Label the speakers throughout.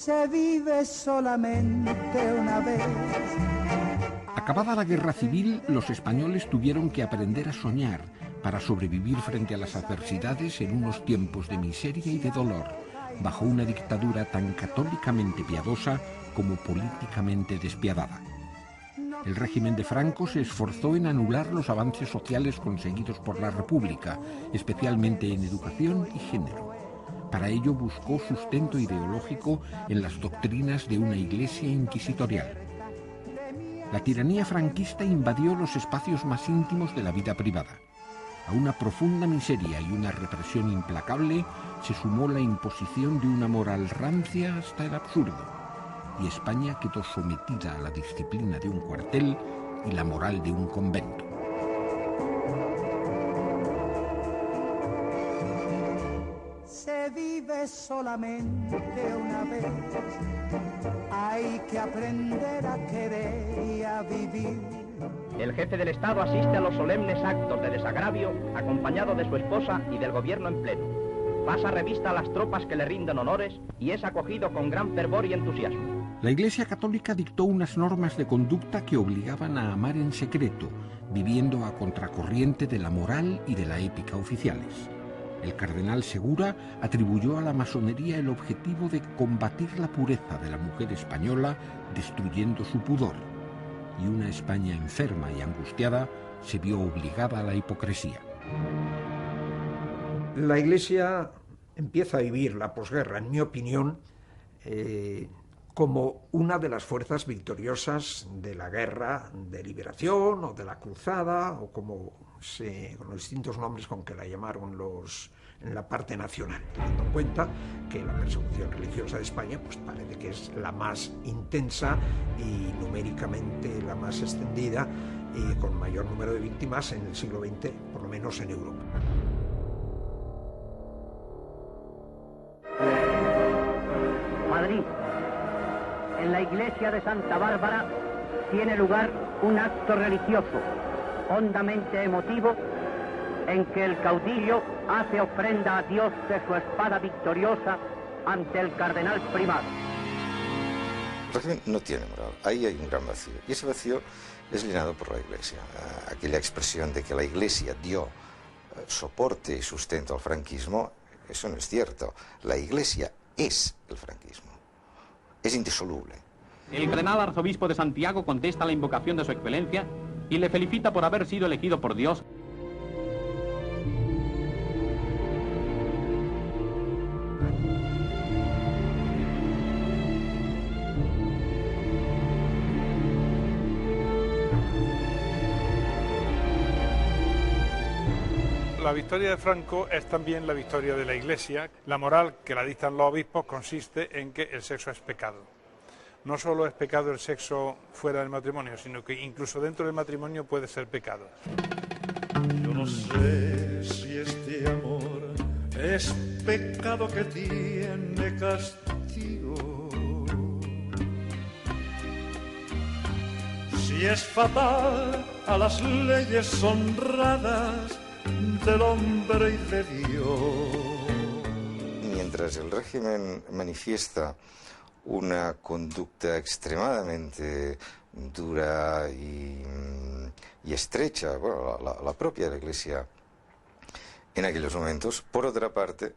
Speaker 1: Se vive solamente una vez.
Speaker 2: Acabada la guerra civil, los españoles tuvieron que aprender a soñar para sobrevivir frente a las adversidades en unos tiempos de miseria y de dolor, bajo una dictadura tan católicamente piadosa como políticamente despiadada. El régimen de Franco se esforzó en anular los avances sociales conseguidos por la República, especialmente en educación y género. Para ello buscó sustento ideológico en las doctrinas de una iglesia inquisitorial. La tiranía franquista invadió los espacios más íntimos de la vida privada. A una profunda miseria y una represión implacable se sumó la imposición de una moral rancia hasta el absurdo, y España quedó sometida a la disciplina de un cuartel y la moral de un convento.
Speaker 1: Se vive solamente una vez. Hay que aprender a querer y a vivir.
Speaker 3: El jefe del Estado asiste a los solemnes actos de desagravio acompañado de su esposa y del gobierno en pleno. Pasa revista a las tropas que le rinden honores y es acogido con gran fervor y entusiasmo.
Speaker 2: La Iglesia Católica dictó unas normas de conducta que obligaban a amar en secreto, viviendo a contracorriente de la moral y de la ética oficiales. El cardenal Segura atribuyó a la masonería el objetivo de combatir la pureza de la mujer española, destruyendo su pudor. Y una España enferma y angustiada se vio obligada a la hipocresía.
Speaker 4: La Iglesia empieza a vivir la posguerra, en mi opinión, como una de las fuerzas victoriosas de la guerra de liberación o de la cruzada, o con los distintos nombres con que la llamaron en la parte nacional, teniendo en cuenta que la persecución religiosa de España pues parece que es la más intensa y numéricamente la más extendida y con mayor número de víctimas en el siglo XX, por lo menos en Europa.
Speaker 3: Madrid. En la iglesia de Santa Bárbara tiene lugar un acto religioso hondamente emotivo en que el caudillo hace ofrenda a Dios de su espada victoriosa ante el cardenal primado.
Speaker 5: El régimen no tiene moral, ahí hay un gran vacío, y ese vacío es llenado por la Iglesia. Aquella expresión de que la Iglesia dio soporte y sustento al franquismo, eso no es cierto. La Iglesia es el franquismo, es indisoluble.
Speaker 6: El cardenal arzobispo de Santiago contesta la invocación de su excelencia y le felicita por haber sido elegido por Dios.
Speaker 7: La victoria de Franco es también la victoria de la Iglesia. La moral que la dictan los obispos consiste en que el sexo es pecado. No solo es pecado el sexo fuera del matrimonio, sino que incluso dentro del matrimonio puede ser pecado.
Speaker 8: Yo no sé si este amor es pecado que tiene castigo, si es fatal a las leyes honradas del hombre y de Dios.
Speaker 5: Mientras el régimen manifiesta una conducta extremadamente dura y estrecha, bueno, la propia de la Iglesia en aquellos momentos, por otra parte,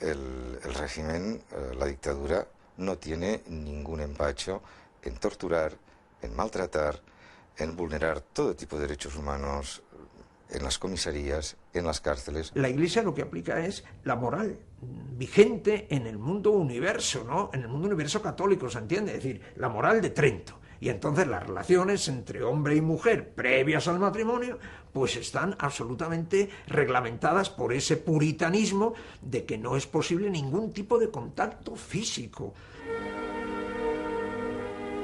Speaker 5: el régimen, la dictadura, no tiene ningún empacho en torturar, en maltratar, en vulnerar todo tipo de derechos humanos en las comisarías, en las cárceles.
Speaker 4: La Iglesia lo que aplica es la moral vigente en el mundo universo, ¿no? En el mundo universo católico, ¿se entiende? Es decir, la moral de Trento. Y entonces las relaciones entre hombre y mujer previas al matrimonio pues están absolutamente reglamentadas por ese puritanismo de que no es posible ningún tipo de contacto físico.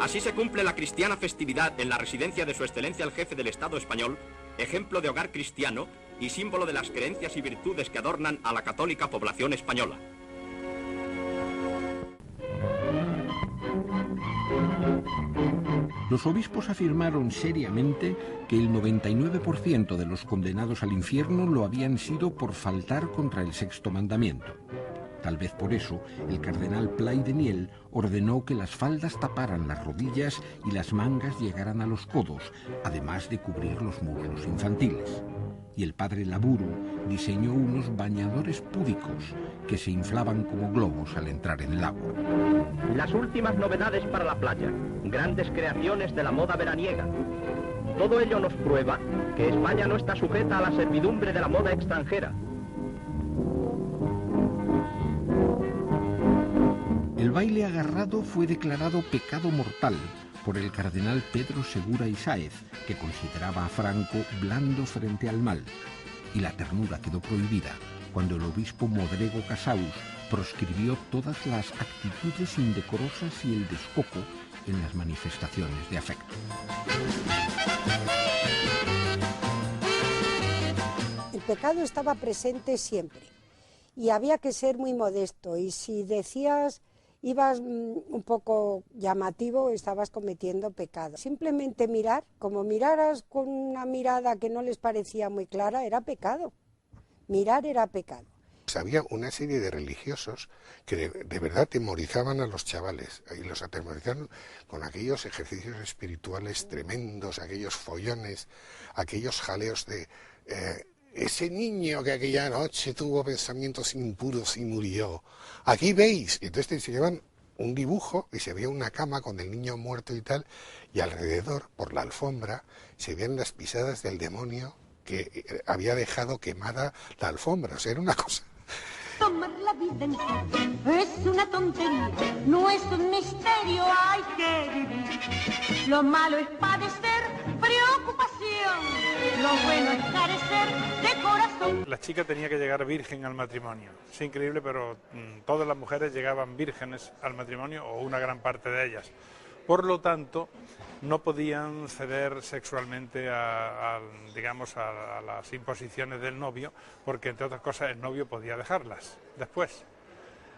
Speaker 3: Así se cumple la cristiana festividad en la residencia de su excelencia el jefe del Estado español, ejemplo de hogar cristiano y símbolo de las creencias y virtudes que adornan a la católica población española.
Speaker 2: Los obispos afirmaron seriamente que el 99% de los condenados al infierno lo habían sido por faltar contra el sexto mandamiento. Tal vez por eso, el cardenal Play de Miel ordenó que las faldas taparan las rodillas y las mangas llegaran a los codos, además de cubrir los muslos infantiles. Y el padre Laburu diseñó unos bañadores púdicos que se inflaban como globos al entrar en el agua.
Speaker 3: Las últimas novedades para la playa, grandes creaciones de la moda veraniega. Todo ello nos prueba que España no está sujeta a la servidumbre de la moda extranjera.
Speaker 2: El baile agarrado fue declarado pecado mortal por el cardenal Pedro Segura y Sáez, que consideraba a Franco blando frente al mal, y la ternura quedó prohibida cuando el obispo Modrego Casaus proscribió todas las actitudes indecorosas y el descoco en las manifestaciones de afecto.
Speaker 9: El pecado estaba presente siempre y había que ser muy modesto, y si decías ibas un poco llamativo, estabas cometiendo pecado. Simplemente mirar, como miraras con una mirada que no les parecía muy clara, era pecado. Mirar era pecado.
Speaker 10: Había una serie de religiosos que de verdad temorizaban a los chavales, y los atemorizaban con aquellos ejercicios espirituales tremendos, aquellos follones, aquellos jaleos de ese niño que aquella noche tuvo pensamientos impuros y murió. Aquí veis. Y entonces te enseñaban un dibujo y se veía una cama con el niño muerto y tal, y alrededor, por la alfombra, se veían las pisadas del demonio que había dejado quemada la alfombra. O sea, era una cosa...
Speaker 11: Tomar la vida en serio es una tontería, no es un misterio, hay que vivir. Lo malo es padecer preocupación, lo bueno es carecer de corazón.
Speaker 7: La chica tenía que llegar virgen al matrimonio. Es increíble, pero todas las mujeres llegaban vírgenes al matrimonio, o una gran parte de ellas. Por lo tanto, no podían ceder sexualmente a las imposiciones del novio, porque entre otras cosas el novio podía dejarlas después.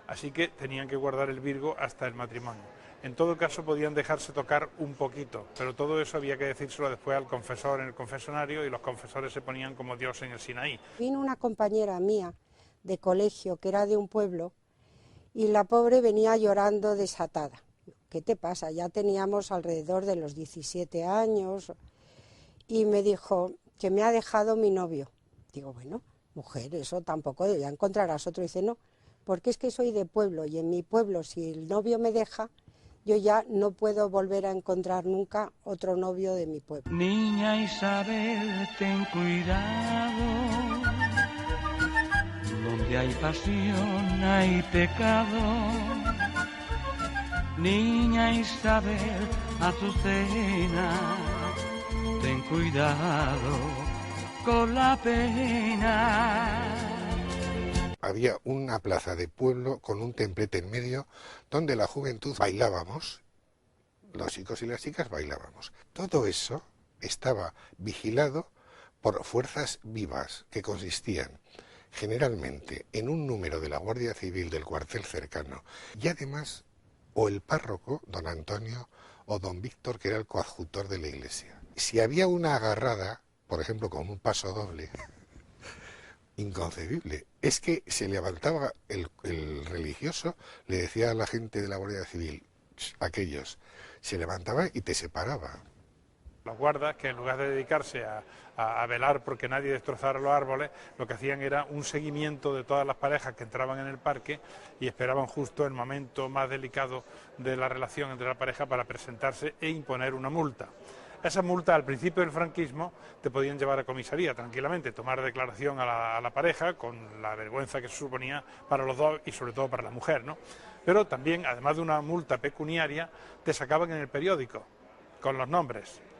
Speaker 7: Así que tenían que guardar el virgo hasta el matrimonio. En todo caso podían dejarse tocar un poquito, pero todo eso había que decírselo después al confesor en el confesonario, y los confesores se ponían como Dios en el Sinaí.
Speaker 9: Vino una compañera mía de colegio que era de un pueblo, y la pobre venía llorando desatada. ¿Qué te pasa? Ya teníamos alrededor de los 17 años y me dijo que me ha dejado mi novio. Digo, bueno, mujer, eso tampoco, ya encontrarás otro. Dice, no, porque es que soy de pueblo y en mi pueblo si el novio me deja, yo ya no puedo volver a encontrar nunca otro novio de mi pueblo.
Speaker 12: Niña Isabel, ten cuidado, donde hay pasión hay pecado. Niña Isabel, Azucena, ten cuidado con la pena.
Speaker 10: Había una plaza de pueblo con un templete en medio donde la juventud bailábamos, los chicos y las chicas bailábamos. Todo eso estaba vigilado por fuerzas vivas que consistían generalmente en un número de la Guardia Civil del cuartel cercano, y además o el párroco, don Antonio, o don Víctor, que era el coadjutor de la iglesia. Si había una agarrada, por ejemplo, con un paso doble, inconcebible, es que se levantaba el religioso, le decía a la gente de la Guardia Civil, aquellos, se levantaba y te separaba.
Speaker 7: Los guardas, que en lugar de dedicarse a velar porque nadie destrozara los árboles, lo que hacían era un seguimiento de todas las parejas que entraban en el parque y esperaban justo el momento más delicado de la relación entre la pareja para presentarse e imponer una multa. Esas multas al principio del franquismo te podían llevar a comisaría tranquilamente, tomar declaración a la pareja con la vergüenza que se suponía para los dos y sobre todo para la mujer, ¿no? Pero también, además de una multa pecuniaria, te sacaban en el periódico con los nombres.